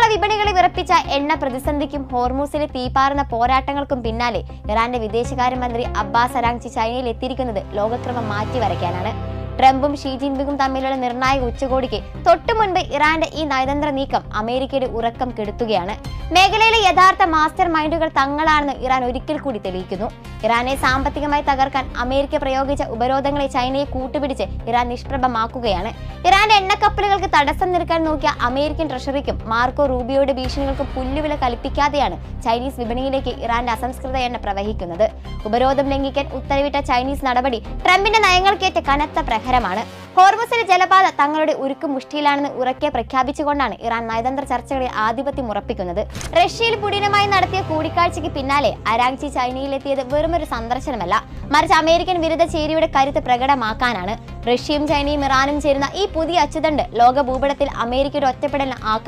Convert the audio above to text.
ആഗോള വിപണികളെ വിറപ്പിച്ച എണ്ണ പ്രതിസന്ധിക്കും ഹോർമൂസിലെ തീപാറുന്ന പോരാട്ടങ്ങൾക്കും പിന്നാലെ ഇറാന്റെ വിദേശകാര്യമന്ത്രി അബ്ബാസ് അരാഗ്ചി ചൈനയിൽ എത്തിയിരിക്കുന്നത് ലോകക്രമം മാറ്റിവരയ്ക്കാനാണ്. ട്രംപും ഷീ ജിൻപിങ്ങും തമ്മിലുള്ള നിർണായക ഉച്ചകോടിക്ക് തൊട്ടു മുൻപ് ഇറാന്റെ ഈ നയതന്ത്ര നീക്കം അമേരിക്കയുടെ ഉറക്കം കെടുത്തുകയാണ്. മേഖലയിലെ യഥാർത്ഥ മാസ്റ്റർ മൈൻഡുകൾ തങ്ങളാണെന്ന് ഇറാൻ ഒരിക്കൽ കൂടി തെളിയിക്കുന്നു. ഇറാനെ സാമ്പത്തികമായി തകർക്കാൻ അമേരിക്ക പ്രയോഗിച്ച ഉപരോധങ്ങളെ ചൈനയെ കൂട്ടുപിടിച്ച് ഇറാൻ നിഷ്പ്രഭമാക്കുകയാണ്. ഇറാന്റെ എണ്ണക്കപ്പലുകൾക്ക് തടസ്സം നിൽക്കാൻ നോക്കിയ അമേരിക്കൻ ട്രഷറിക്കും മാർക്കോ റൂബിയോയുടെ ഭീഷണികൾക്കും പുല്ലുവില കൽപ്പിക്കാതെയാണ് ചൈനീസ് വിപണിയിലേക്ക് ഇറാന്റെ അസംസ്കൃത എണ്ണ പ്രവഹിക്കുന്നത്. ഉപരോധം ലംഘിക്കാൻ ഉത്തരവിട്ട ചൈനീസ് നടപടി ട്രംപിന്റെ നയങ്ങൾക്കേറ്റ കനത്ത പ്രഹരമാണ്. ഹോർമസിലെ ജലപാത തങ്ങളുടെ ഉരുക്ക് മുഷ്ടിയിലാണെന്ന് ഉറക്കെ പ്രഖ്യാപിച്ചുകൊണ്ടാണ് ഇറാൻ നയതന്ത്ര ചർച്ചകളിൽ ആധിപത്യം ഉറപ്പിക്കുന്നത്. റഷ്യയിൽ പുടിനുമായി നടത്തിയ കൂടിക്കാഴ്ചയ്ക്ക് പിന്നാലെ അരാഗ്ചി ചൈനയിലെത്തിയത് വെറുമൊരു സന്ദർശനമല്ല, മറിച്ച് അമേരിക്കൻ വിരുദ്ധ ചേരിയുടെ കരുത്ത് പ്രകടമാക്കാനാണ്. റഷ്യയും ചൈനയും ഇറാനും ചേരുന്ന ഈ പുതിയ അച്ചുതണ്ട് ലോക ഭൂപടത്തിൽ അമേരിക്കയുടെ ഒറ്റപ്പെടലിന്